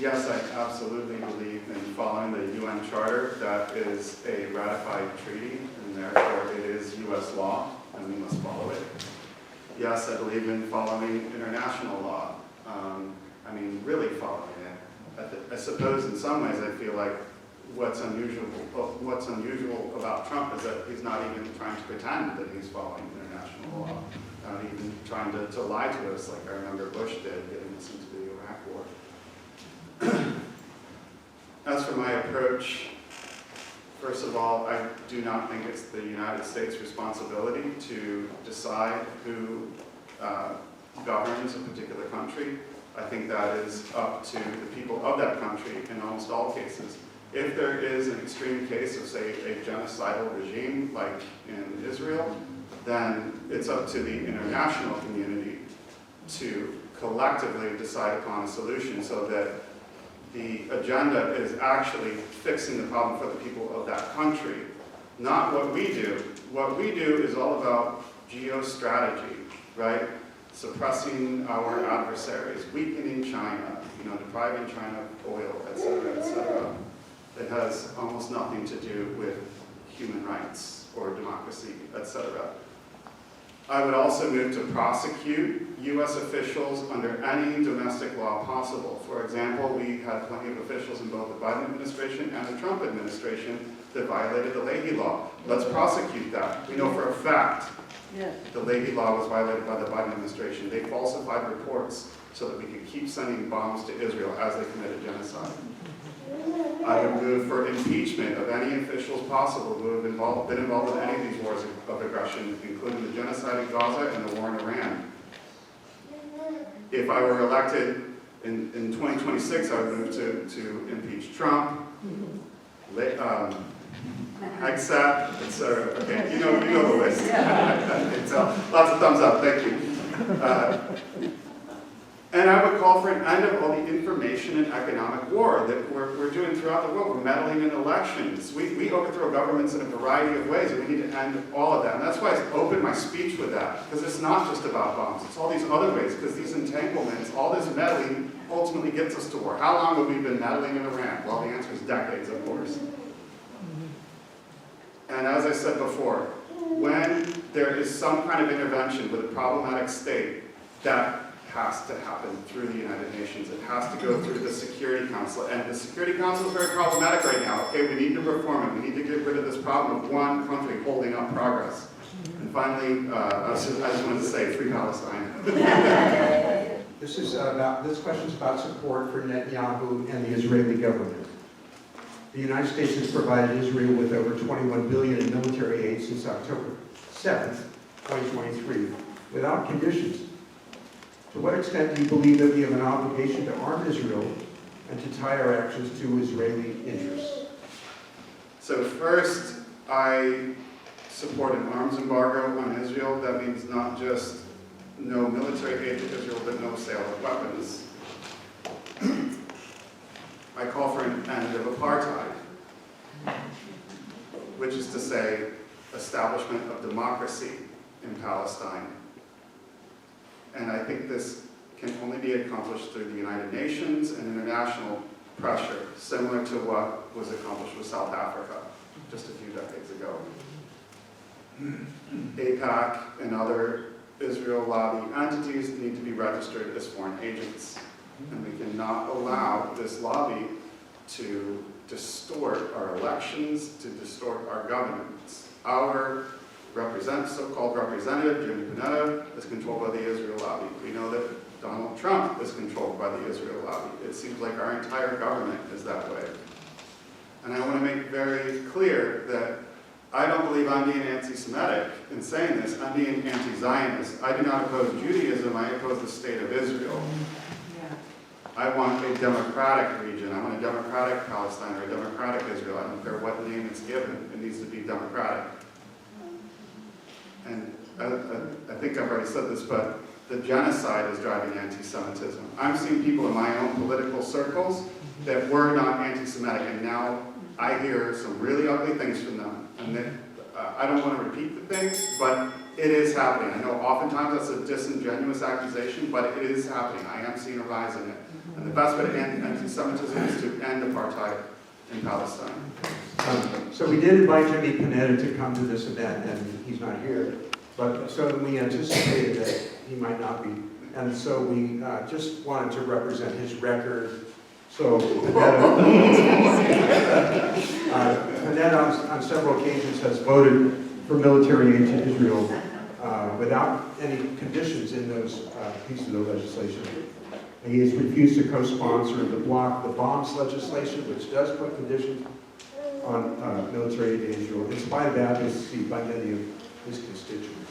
Yes, I absolutely believe in following the UN Charter. That is a ratified treaty, and therefore it is U.S. law, and we must follow it. Yes, I believe in following international law. I mean, really following it. I suppose in some ways I feel like what's unusual about Trump is that he's not even trying to pretend that he's following international law. Not even trying to lie to us like I remember Bush did, getting us into the Iraq War. As for my approach, first of all, I do not think it's the United States' responsibility to decide who governs a particular country. I think that is up to the people of that country in almost all cases. If there is an extreme case of, say, a genocidal regime like in Israel, then it's up to the international community to collectively decide upon a solution so that the agenda is actually fixing the problem for the people of that country, not what we do. What we do is all about geostrategy, right? Suppressing our adversaries, weakening China, depriving China of oil, et cetera, et cetera. It has almost nothing to do with human rights or democracy, et cetera. I would also move to prosecute U.S. officials under any domestic law possible. For example, we had plenty of officials in both the Biden administration and the Trump administration that violated the Leahy law. Let's prosecute that. We know for a fact the Leahy law was violated by the Biden administration. They falsified reports so that we could keep sending bombs to Israel as they committed genocide. I would move for impeachment of any officials possible who have been involved in any of these wars of aggression, including the genocide in Gaza and the war in Iran. If I were elected in 2026, I would move to impeach Trump, Hegseth, etc. Okay, you know the list. Lots of thumbs up, thank you. And I would call for an end of all the information and economic war that we're doing throughout the world. We're meddling in elections. We overthrow governments in a variety of ways, and we need to end all of that. And that's why I opened my speech with that, because it's not just about bombs. It's all these other ways, because these entanglements, all this meddling, ultimately gets us to war. How long have we been meddling in Iran? Well, the answer is decades, of course. And as I said before, when there is some kind of intervention with a problematic state, that has to happen through the United Nations. It has to go through the Security Council. And the Security Council is very problematic right now. Okay, we need to reform it. We need to get rid of this problem of one country holding up progress. And finally, I just wanted to say, free Palestine. This question is about support for Netanyahu and the Israeli government. The United States has provided Israel with over $21 billion in military aid since October 7th, 2023, without conditions. To what extent do you believe that we have an obligation to arm Israel and to tie our actions to Israeli interests? So first, I support an arms embargo on Israel. That means not just no military aid to Israel, but no sale of weapons. I call for an end of apartheid, which is to say, establishment of democracy in Palestine. And I think this can only be accomplished through the United Nations and international pressure, similar to what was accomplished with South Africa just a few decades ago. AIPAC and other Israel lobby entities need to be registered as foreign agents. And we cannot allow this lobby to distort our elections, to distort our governments. Our so-called representative, Jimmy Panetta, is controlled by the Israel lobby. We know that Donald Trump is controlled by the Israel lobby. It seems like our entire government is that way. And I want to make very clear that I don't believe I'm being anti-Semitic in saying this. I'm being anti-Zionist. I do not oppose Judaism. I oppose the state of Israel. I want a democratic region. I want a democratic Palestine or a democratic Israel. I don't care what name it's given. It needs to be democratic. And I think I've already said this, but the genocide is driving anti-Semitism. I'm seeing people in my own political circles that were not anti-Semitic, and now I hear some really ugly things from them. And I don't want to repeat the things, but it is happening. I know oftentimes that's a disingenuous accusation, but it is happening. I am seeing a rise in it. And the best way to end anti-Semitism is to end apartheid in Palestine. So we did invite Jimmy Panetta to come to this event, and he's not here. But so we anticipated that he might not be. And so we just wanted to represent his record. So Panetta on several occasions has voted for military aid to Israel without any conditions in those pieces of legislation. And he has refused to co-sponsor the block the bombs legislation, which does put conditions on military aid to Israel, in spite of advocacy by many of his constituents.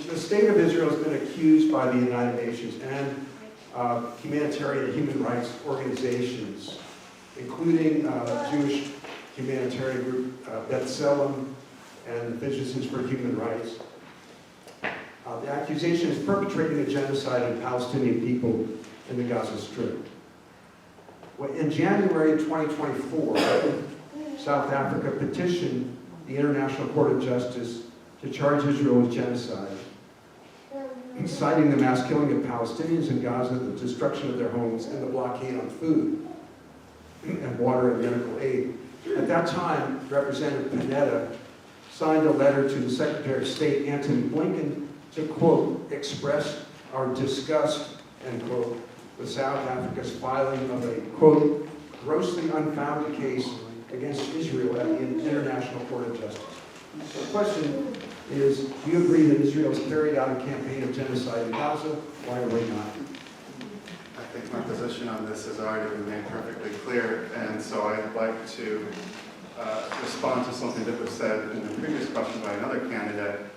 The state of Israel has been accused by the United Nations and humanitarian and human rights organizations, including Jewish humanitarian group B'Tselem and the Physicians for Human Rights. The accusation is perpetrating a genocide of Palestinian people in the Gaza Strip. In January of 2024, South Africa petitioned the International Court of Justice to charge Israel with genocide, citing the mass killing of Palestinians in Gaza, the destruction of their homes, and the blockade on food and water and medical aid. At that time, Representative Panetta signed a letter to the Secretary of State, Antony Blinken, to, quote, express our disgust, end quote, with South Africa's filing of a, quote, grossly unfounded case against Israel at the International Court of Justice. So the question is, do you agree that Israel has carried out a campaign of genocide in Gaza? Why or why not? I think my position on this has already been made perfectly clear, and so I'd like to respond to something that was said in the previous question by another candidate.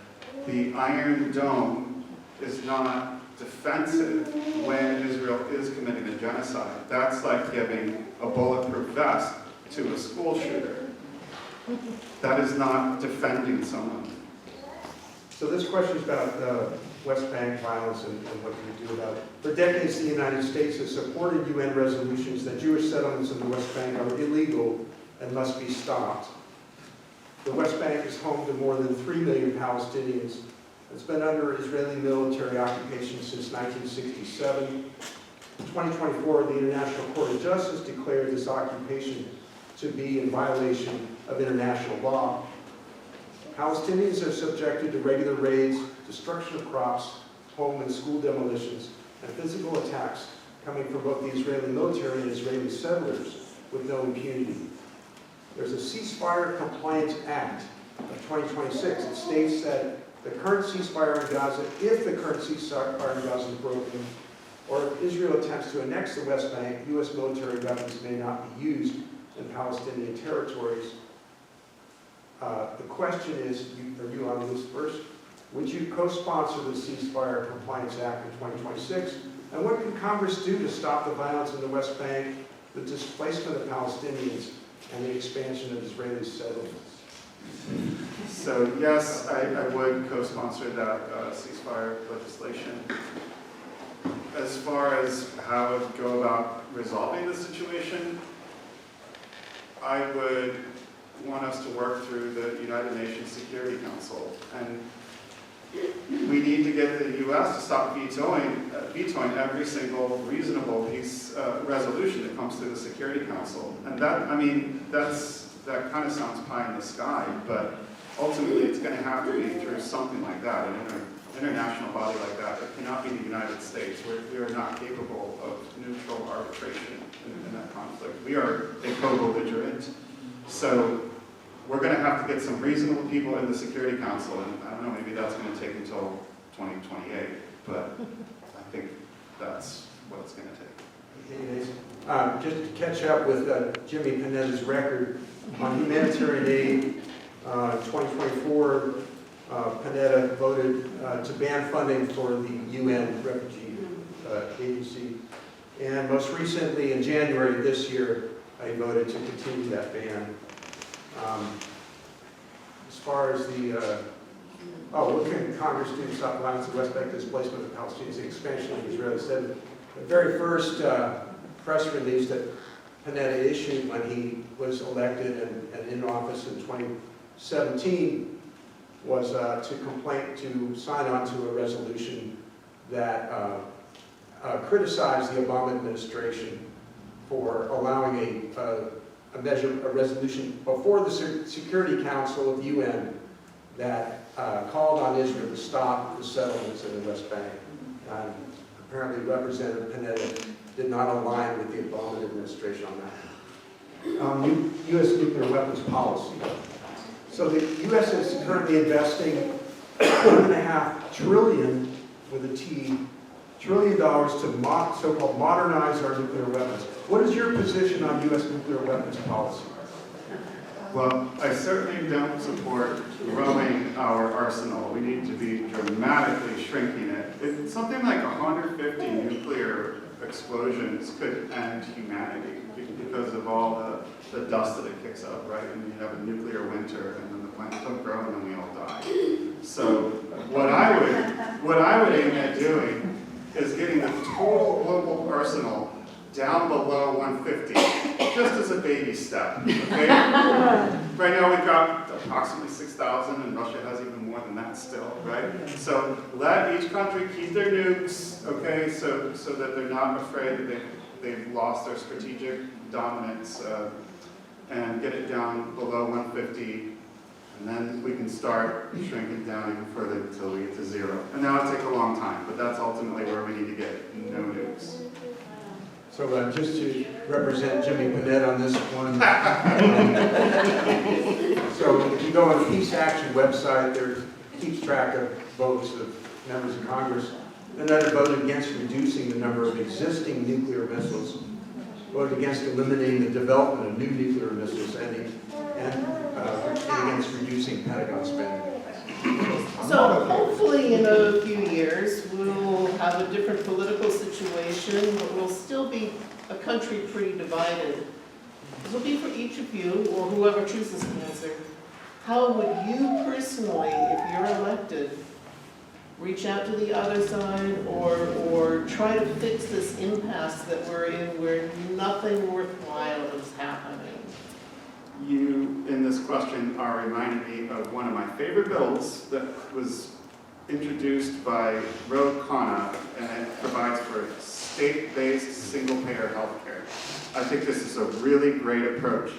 The Iron Dome is not defensive when Israel is committing a genocide. That's like giving a bulletproof vest to a school shooter. That is not defending someone. So this question is about West Bank violence and what do we do about it. For decades, the United States has supported UN resolutions that Jewish settlements in the West Bank are illegal and must be stopped. The West Bank is home to more than 3 million Palestinians. It's been under Israeli military occupation since 1967. In 2024, the International Court of Justice declared this occupation to be in violation of international law. Palestinians are subjected to regular raids, destruction of crops, home and school demolitions, and physical attacks coming from both the Israeli military and Israeli settlers with no impunity. There's a Ceasefire Compliance Act of 2026. It states that the current ceasefire in Gaza, if the current ceasefire in Gaza is broken, or if Israel attempts to annex the West Bank, U.S. military weapons may not be used in Palestinian territories. The question is, are you on this first? Would you co-sponsor the Ceasefire Compliance Act in 2026? And what can Congress do to stop the violence in the West Bank, the displacement of Palestinians, and the expansion of Israeli settlements? So yes, I would co-sponsor that ceasefire legislation. As far as how I would go about resolving the situation, I would want us to work through the United Nations Security Council. And we need to get the U.S. to stop vetoing every single reasonable resolution that comes through the Security Council. And that, I mean, that kind of sounds pie in the sky, but ultimately it's going to have to be through something like that, an international body like that. It cannot be the United States. We are not capable of neutral arbitration in that conflict. We are a co-belligerent. So we're going to have to get some reasonable people in the Security Council, and I don't know, maybe that's going to take until 2028, but I think that's what it's going to take. Just to catch up with Jimmy Panetta's record on humanitarian aid, in 2024, Panetta voted to ban funding for the UN Refugee Agency. And most recently, in January of this year, I voted to continue that ban. As far as the, what can Congress do to stop violence in the West Bank, displacement of Palestinians, the expansion of Israel? Said the very first press release that Panetta issued when he was elected and in office in 2017 was to sign on to a resolution that criticized the Obama administration for allowing a resolution before the Security Council of the UN that called on Israel to stop the settlements in the West Bank. Apparently Representative Panetta did not align with the Obama administration on that. U.S. nuclear weapons policy. So the U.S. is currently investing $1.5 trillion with a T, $1 trillion to so-called modernize our nuclear weapons. What is your position on U.S. nuclear weapons policy? Well, I certainly don't support growing our arsenal. We need to be dramatically shrinking it. Something like 150 nuclear explosions could end humanity because of all the dust that it kicks up, right? And you have a nuclear winter, and then the plants don't grow, and then we all die. So what I would aim at doing is getting the total global arsenal down below 150, just as a baby step, okay? Right now we've got approximately 6,000, and Russia has even more than that still, right? So let each country keep their nukes, okay, so that they're not afraid that they've lost their strategic dominance, and get it down below 150, and then we can start shrinking down even further until we get to 0. And that'll take a long time, but that's ultimately where we need to get, no nukes. So just to represent Jimmy Panetta on this one, so if you go on the Peace Action website, there keeps track of votes of members of Congress. Another voted against reducing the number of existing nuclear missiles, voted against eliminating the development of new nuclear missiles, and against reducing Pentagon spending. So hopefully in a few years, we'll have a different political situation, but we'll still be a country pretty divided. This will be for each of you, or whoever chooses to answer. How would you personally, if you're elected, reach out to the other side or try to fix this impasse that we're in where nothing worthwhile is happening? You, in this question, are reminding me of one of my favorite bills that was introduced by Ro Khanna, and it provides for state-based single-payer health care. I think this is a really great approach,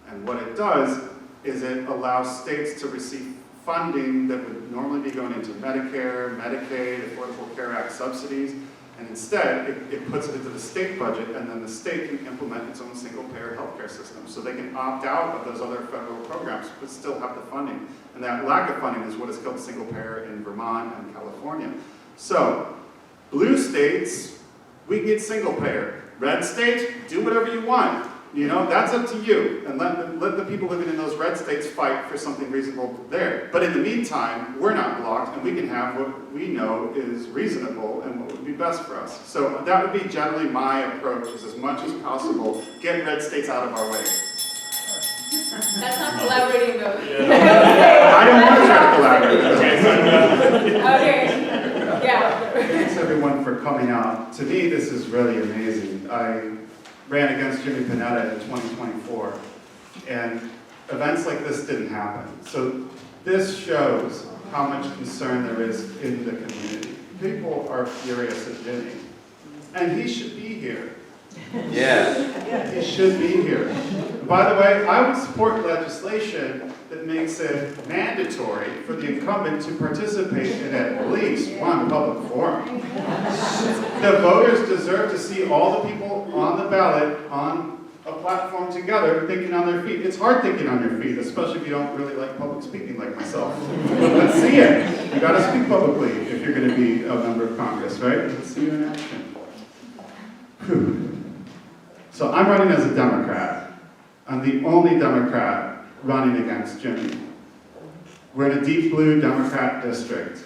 and what it does is it allows states to receive funding that would normally be going into Medicare, Medicaid, Affordable Care Act subsidies, and instead it puts it into the state budget, and then the state can implement its own single-payer healthcare system. So they can opt out of those other federal programs, but still have the funding. And that lack of funding is what is called single-payer in Vermont and California. So, blue states, we can get single-payer. Red states, do whatever you want. You know, that's up to you. And let the people living in those red states fight for something reasonable there. But in the meantime, we're not blocked, and we can have what we know is reasonable and what would be best for us. So that would be generally my approach, is as much as possible, get red states out of our way. That's not collaborating though. I don't want to try to collaborate. Okay, yeah. Thanks everyone for coming out. To me, this is really amazing. I ran against Jimmy Panetta in 2024, and events like this didn't happen. So this shows how much concern there is in the community. People are furious at Jimmy, and he should be here. Yeah. He should be here. By the way, I would support legislation that makes it mandatory for the incumbent to participate in at least one public forum. The voters deserve to see all the people on the ballot on a platform together thinking on their feet. It's hard thinking on your feet, especially if you don't really like public speaking like myself. But let's see it. You gotta speak publicly if you're gonna be a member of Congress, right? Let's see you in action. Whew. So I'm running as a Democrat. I'm the only Democrat running against Jimmy. We're in a deep blue Democrat district.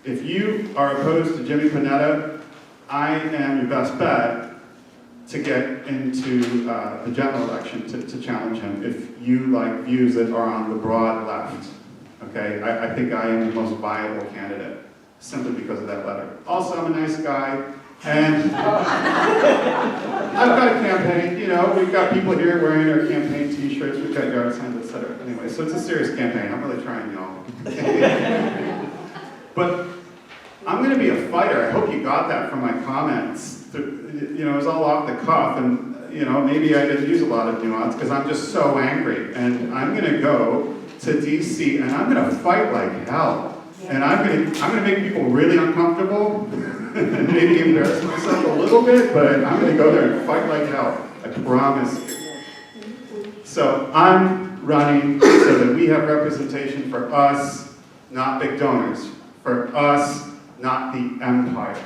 If you are opposed to Jimmy Panetta, I am your best bet to get into the general election to challenge him if you like views that are on the broad left. Okay, I think I am the most viable candidate simply because of that letter. Also, I'm a nice guy. And I've got a campaign, you know, we've got people here wearing our campaign t-shirts, we've got yard signs, etc. Anyway, so it's a serious campaign. I'm really trying, y'all. But I'm going to be a fighter. I hope you got that from my comments. you know, it was all off the cuff, and, you know, maybe I didn't use a lot of nuance, because I'm just so angry, and I'm gonna go to DC, and I'm gonna fight like hell, and I'm gonna make people really uncomfortable, and maybe embarrass myself a little bit, but I'm gonna go there and fight like hell, I promise you. So I'm running so that we have representation for us, not big donors, for us, not the empire.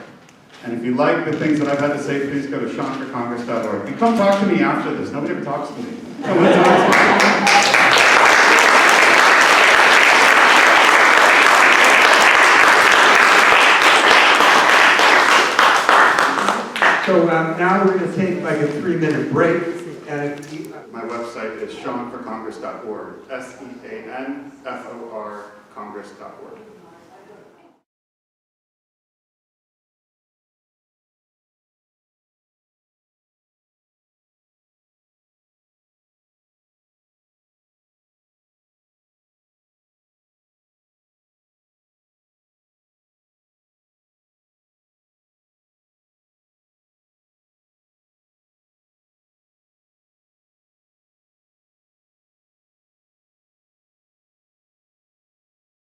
And if you like the things that I've had to say, please go to seanforcongress.org. And come talk to me after this. Nobody ever talks to me. Come on, talk to me. So now we're going to take like a 3-minute break. And My website is seanforcongress.org. SEANFOR Congress.org.